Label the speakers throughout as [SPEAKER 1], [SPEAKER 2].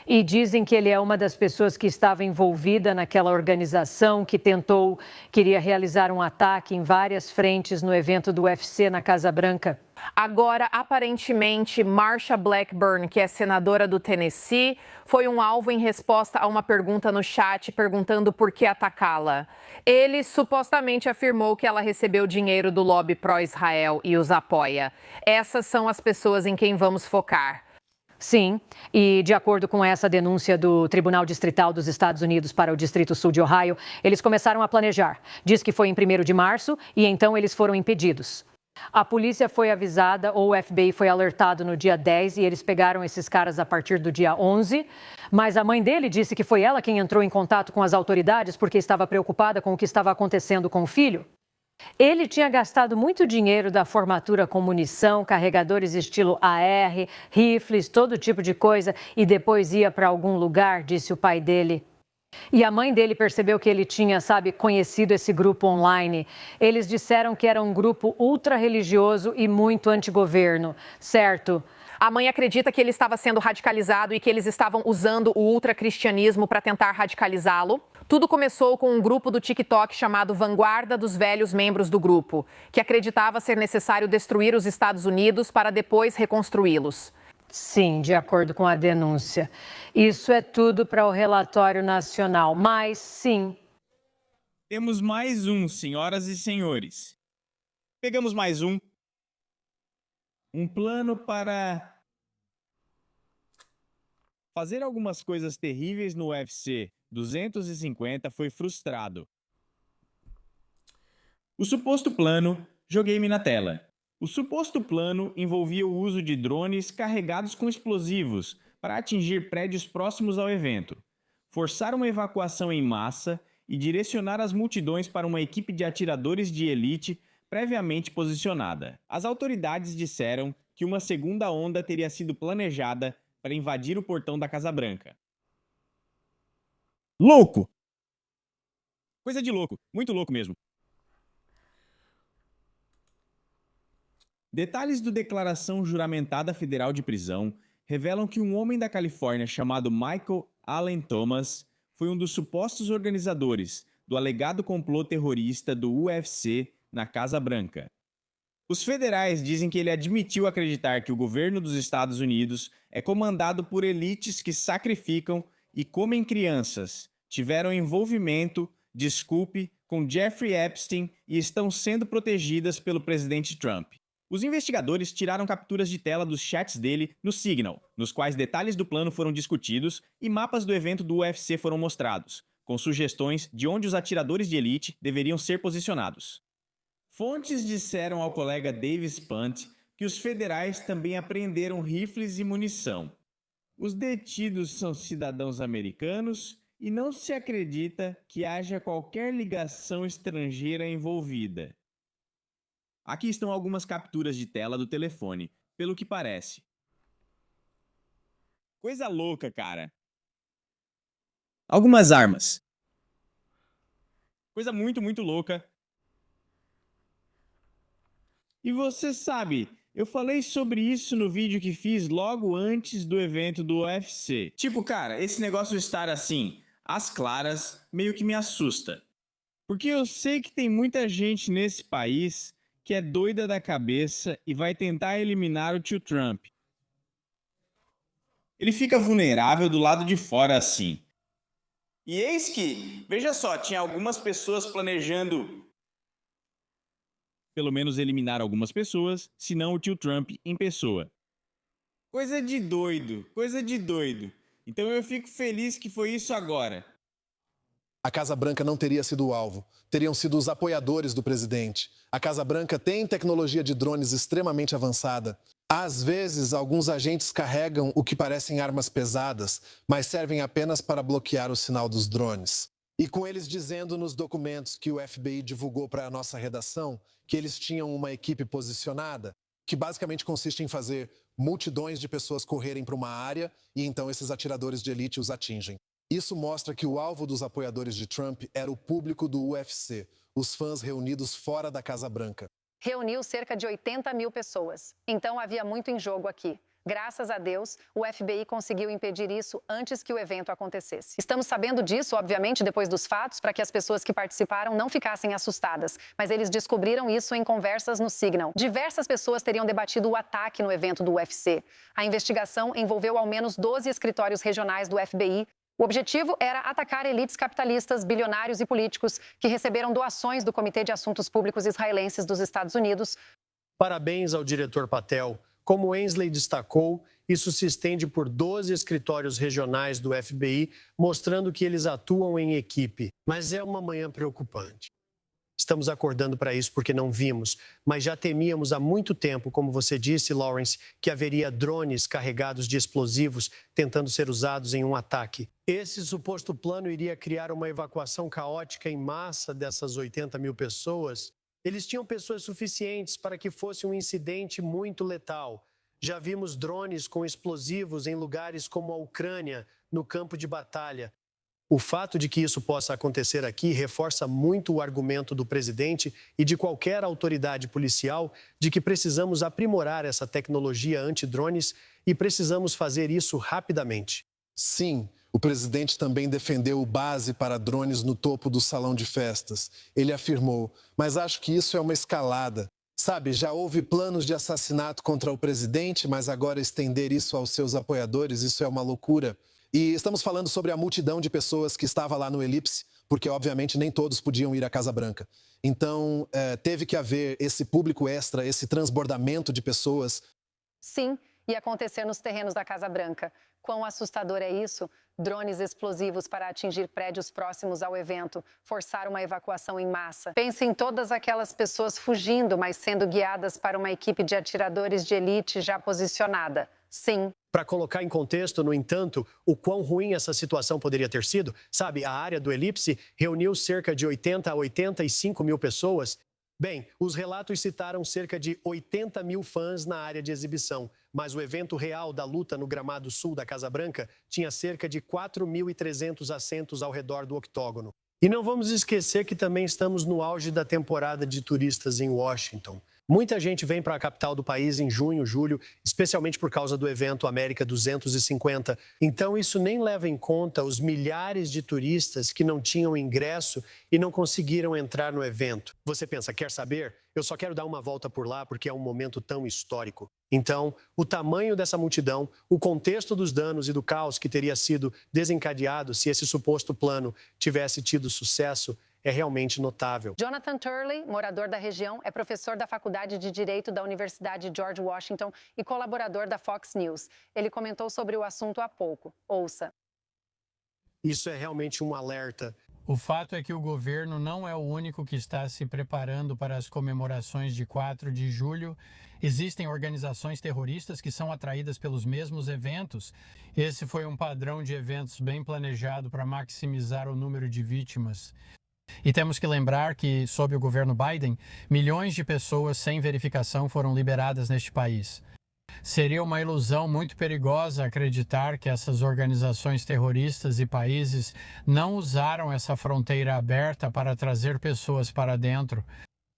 [SPEAKER 1] E dizem que ele é uma das pessoas que estava envolvida naquela organização que queria realizar um ataque em várias frentes no evento do UFC na Casa Branca.
[SPEAKER 2] Agora, aparentemente, Marsha Blackburn, que é senadora do Tennessee, foi um alvo em resposta a uma pergunta no chat perguntando por que atacá-la. Ele supostamente afirmou que ela recebeu dinheiro do lobby pró-Israel e os apoia. Essas são as pessoas em quem vamos focar.
[SPEAKER 1] Sim, e de acordo com essa denúncia do Tribunal Distrital dos Estados Unidos para o Distrito Sul de Ohio, eles começaram a planejar. Diz que foi em 1º de março e então eles foram impedidos. A polícia foi avisada, ou o FBI foi alertado no dia 10 e eles pegaram esses caras a partir do dia 11. Mas a mãe dele disse que foi ela quem entrou em contato com as autoridades porque estava preocupada com o que estava acontecendo com o filho. Ele tinha gastado muito dinheiro da formatura com munição, carregadores estilo AR, rifles, todo tipo de coisa e depois ia para algum lugar, disse o pai dele. E a mãe dele percebeu que ele tinha, conhecido esse grupo online. Eles disseram que era um grupo ultra-religioso e muito antigoverno, certo?
[SPEAKER 2] A mãe acredita que ele estava sendo radicalizado e que eles estavam usando o ultracristianismo para tentar radicalizá-lo. Tudo começou com um grupo do TikTok chamado Vanguarda dos Velhos Membros do Grupo, que acreditava ser necessário destruir os Estados Unidos para depois reconstruí-los.
[SPEAKER 1] Sim, de acordo com a denúncia. Isso é tudo para o relatório nacional, mas sim.
[SPEAKER 3] Temos mais um, senhoras e senhores. Pegamos mais um. Um plano para fazer algumas coisas terríveis no UFC 250 foi frustrado. O suposto plano, joguei-me na tela. O suposto plano envolvia o uso de drones carregados com explosivos para atingir prédios próximos ao evento, forçar uma evacuação em massa e direcionar as multidões para uma equipe de atiradores de elite previamente posicionada. As autoridades disseram que uma segunda onda teria sido planejada para invadir o portão da Casa Branca. Louco! Coisa de louco, muito louco mesmo. Detalhes da declaração juramentada federal de prisão revelam que um homem da Califórnia chamado Michael Allen Thomas foi um dos supostos organizadores do alegado complô terrorista do UFC na Casa Branca. Os federais dizem que ele admitiu acreditar que o governo dos Estados Unidos é comandado por elites que sacrificam e comem crianças, tiveram envolvimento, com Jeffrey Epstein e estão sendo protegidas pelo presidente Trump. Os investigadores tiraram capturas de tela dos chats dele no Signal, nos quais detalhes do plano foram discutidos e mapas do evento do UFC foram mostrados, com sugestões de onde os atiradores de elite deveriam ser posicionados. Fontes disseram ao colega Davis Punt que os federais também apreenderam rifles e munição. Os detidos são cidadãos americanos e não se acredita que haja qualquer ligação estrangeira envolvida. Aqui estão algumas capturas de tela do telefone, pelo que parece. Coisa louca, cara. Algumas armas. Coisa muito, muito louca. E você sabe, eu falei sobre isso no vídeo que fiz logo antes do evento do UFC. Tipo, cara, esse negócio de estar assim, às claras, meio que me assusta. Porque eu sei que tem muita gente nesse país que é doida da cabeça e vai tentar eliminar o tio Trump. Ele fica vulnerável do lado de fora assim. E eis que, veja só, tinha algumas pessoas planejando pelo menos eliminar algumas pessoas, se não o tio Trump em pessoa. Coisa de doido, coisa de doido. Então eu fico feliz que foi isso agora.
[SPEAKER 4] A Casa Branca não teria sido o alvo. Teriam sido os apoiadores do presidente. A Casa Branca tem tecnologia de drones extremamente avançada. Às vezes, alguns agentes carregam o que parecem armas pesadas, mas servem apenas para bloquear o sinal dos drones. E com eles dizendo nos documentos que o FBI divulgou para a nossa redação que eles tinham uma equipe posicionada, que basicamente consiste em fazer multidões de pessoas correrem para uma área e então esses atiradores de elite os atingem. Isso mostra que o alvo dos apoiadores de Trump era o público do UFC, os fãs reunidos fora da Casa Branca.
[SPEAKER 5] Reuniu cerca de 80 mil pessoas. Então havia muito em jogo aqui. Graças a Deus, o FBI conseguiu impedir isso antes que o evento acontecesse. Estamos sabendo disso, obviamente, depois dos fatos, para que as pessoas que participaram não ficassem assustadas. Mas eles descobriram isso em conversas no Signal. Diversas pessoas teriam debatido o ataque no evento do UFC. A investigação envolveu ao menos 12 escritórios regionais do FBI. O objetivo era atacar elites capitalistas, bilionários e políticos que receberam doações do Comitê de Assuntos Públicos Israelenses dos Estados Unidos.
[SPEAKER 6] Parabéns ao diretor Patel. Como Ainsley destacou, isso se estende por 12 escritórios regionais do FBI, mostrando que eles atuam em equipe. Mas é uma manhã preocupante. Estamos acordando para isso porque não vimos, mas já temíamos há muito tempo, como você disse, Lawrence, que haveria drones carregados de explosivos tentando ser usados em um ataque. Esse suposto plano iria criar uma evacuação caótica em massa dessas 80 mil pessoas. Eles tinham pessoas suficientes para que fosse um incidente muito letal. Já vimos drones com explosivos em lugares como a Ucrânia, no campo de batalha. O fato de que isso possa acontecer aqui reforça muito o argumento do presidente e de qualquer autoridade policial de que precisamos aprimorar essa tecnologia antidrones e precisamos fazer isso rapidamente.
[SPEAKER 4] Sim, o presidente também defendeu base para drones no topo do salão de festas. Ele afirmou, mas acho que isso é uma escalada. Sabe, já houve planos de assassinato contra o presidente, mas agora estender isso aos seus apoiadores, isso é uma loucura. E estamos falando sobre a multidão de pessoas que estava lá no Elipse, porque obviamente nem todos podiam ir à Casa Branca. Então, teve que haver esse público extra, esse transbordamento de pessoas.
[SPEAKER 5] Sim, ia acontecer nos terrenos da Casa Branca. Quão assustador é isso? Drones explosivos para atingir prédios próximos ao evento, forçar uma evacuação em massa. Pense em todas aquelas pessoas fugindo, mas sendo guiadas para uma equipe de atiradores de elite já posicionada. Sim.
[SPEAKER 6] Para colocar em contexto, no entanto, o quão ruim essa situação poderia ter sido, sabe, a área do Elipse reuniu cerca de 80 a 85 mil pessoas. Bem, os relatos citaram cerca de 80 mil fãs na área de exibição, mas o evento real da luta no gramado sul da Casa Branca tinha cerca de 4.300 assentos ao redor do octógono. E não vamos esquecer que também estamos no auge da temporada de turistas em Washington. Muita gente vem para a capital do país em junho, julho, especialmente por causa do evento América 250. Então, isso nem leva em conta os milhares de turistas que não tinham ingresso e não conseguiram entrar no evento. Você pensa, quer saber? Eu só quero dar uma volta por lá porque é um momento tão histórico. Então, o tamanho dessa multidão, o contexto dos danos e do caos que teria sido desencadeado se esse suposto plano tivesse tido sucesso, é realmente notável.
[SPEAKER 5] Jonathan Turley, morador da região, é professor da Faculdade de Direito da Universidade George Washington e colaborador da Fox News. Ele comentou sobre o assunto há pouco. Ouça.
[SPEAKER 6] Isso é realmente um alerta.
[SPEAKER 7] O fato é que o governo não é o único que está se preparando para as comemorações de 4 de julho. Existem organizações terroristas que são atraídas pelos mesmos eventos. Esse foi um padrão de eventos bem planejado para maximizar o número de vítimas. E temos que lembrar que, sob o governo Biden, milhões de pessoas sem verificação foram liberadas neste país. Seria uma ilusão muito perigosa acreditar que essas organizações terroristas e países não usaram essa fronteira aberta para trazer pessoas para dentro.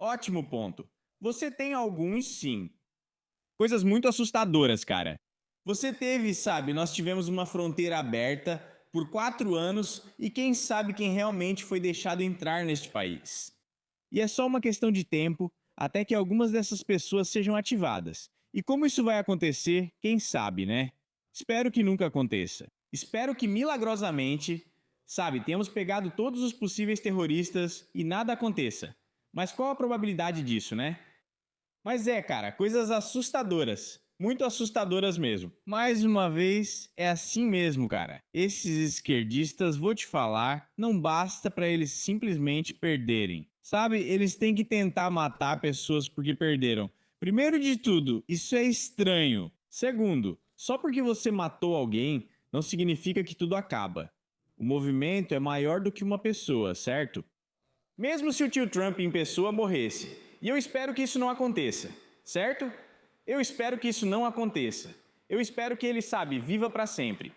[SPEAKER 3] Ótimo ponto. Você tem alguns, sim. Coisas muito assustadoras, cara. Você teve, sabe, nós tivemos uma fronteira aberta por 4 anos e quem sabe quem realmente foi deixado entrar neste país. E é só uma questão de tempo até que algumas dessas pessoas sejam ativadas. E como isso vai acontecer, quem sabe, né? Espero que nunca aconteça. Espero que milagrosamente, sabe, tenhamos pegado todos os possíveis terroristas e nada aconteça. Mas qual a probabilidade disso, né? Mas cara, coisas assustadoras. Muito assustadoras mesmo. Mais uma vez, é assim mesmo, cara. Esses esquerdistas, vou te falar, não basta pra eles simplesmente perderem. Sabe, eles têm que tentar matar pessoas porque perderam. Primeiro de tudo, isso é estranho. Segundo, só porque você matou alguém, não significa que tudo acaba. O movimento é maior do que uma pessoa, certo? Mesmo se o tio Trump em pessoa morresse. E eu espero que isso não aconteça, certo? Eu espero que isso não aconteça. Eu espero que ele, sabe, viva para sempre.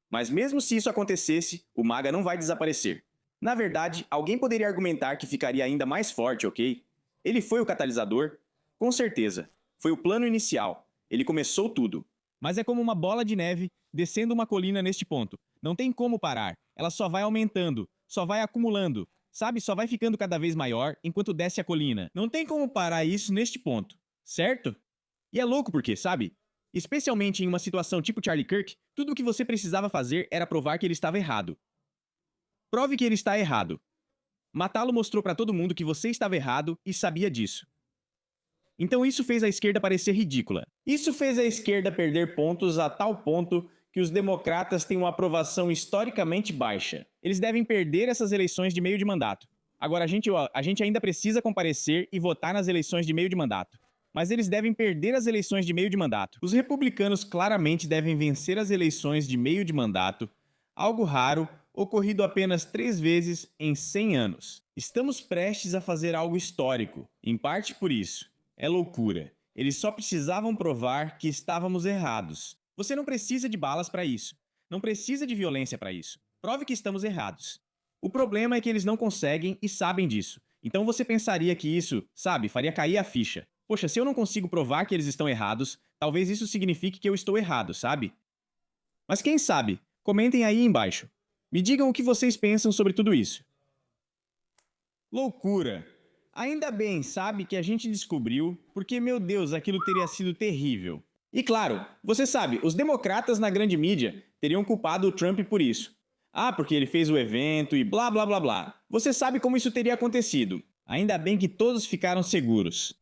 [SPEAKER 3] Mas mesmo se isso acontecesse, o MAGA não vai desaparecer. Na verdade, alguém poderia argumentar que ficaria ainda mais forte, ok? Ele foi o catalisador? Com certeza. Foi o plano inicial. Ele começou tudo. Mas é como uma bola de neve descendo uma colina neste ponto. Não tem como parar. Ela só vai aumentando, só vai acumulando, sabe? Só vai ficando cada vez maior enquanto desce a colina. Não tem como parar isso neste ponto, certo? E é louco porque, sabe? Especialmente em uma situação tipo Charlie Kirk, tudo o que você precisava fazer era provar que ele estava errado. Prove que ele está errado. Matá-lo mostrou para todo mundo que você estava errado e sabia disso. Então isso fez a esquerda parecer ridícula. Isso fez a esquerda perder pontos a tal ponto que os democratas têm uma aprovação historicamente baixa. Eles devem perder essas eleições de meio de mandato. Agora, a gente ainda precisa comparecer e votar nas eleições de meio de mandato. Mas eles devem perder as eleições de meio de mandato. Os republicanos claramente devem vencer as eleições de meio de mandato, algo raro, ocorrido apenas 3 vezes em 100 anos. Estamos prestes a fazer algo histórico, em parte por isso. É loucura. Eles só precisavam provar que estávamos errados. Você não precisa de balas para isso. Não precisa de violência para isso. Prove que estamos errados. O problema é que eles não conseguem e sabem disso. Então você pensaria que isso, sabe, faria cair a ficha. Poxa, se eu não consigo provar que eles estão errados, talvez isso signifique que eu estou errado, sabe? Mas quem sabe? Comentem aí embaixo. Me digam o que vocês pensam sobre tudo isso. Loucura! Ainda bem, sabe, que a gente descobriu, porque, meu Deus, aquilo teria sido terrível. E claro, você sabe, os democratas na grande mídia teriam culpado o Trump por isso. Ah, porque ele fez o evento e blá blá blá blá. Você sabe como isso teria acontecido. Ainda bem que todos ficaram seguros.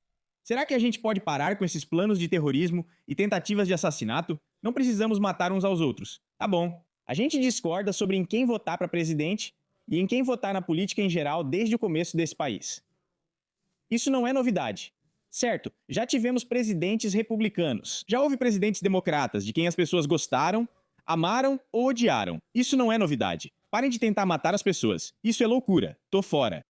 [SPEAKER 3] Será que a gente pode parar com esses planos de terrorismo e tentativas de assassinato? Não precisamos matar uns aos outros. Tá bom. A gente discorda sobre em quem votar para presidente e em quem votar na política em geral desde o começo desse país. Isso não é novidade. Certo, já tivemos presidentes republicanos. Já houve presidentes democratas, de quem as pessoas gostaram, amaram ou odiaram. Isso não é novidade. Parem de tentar matar as pessoas. Isso é loucura. Tô fora.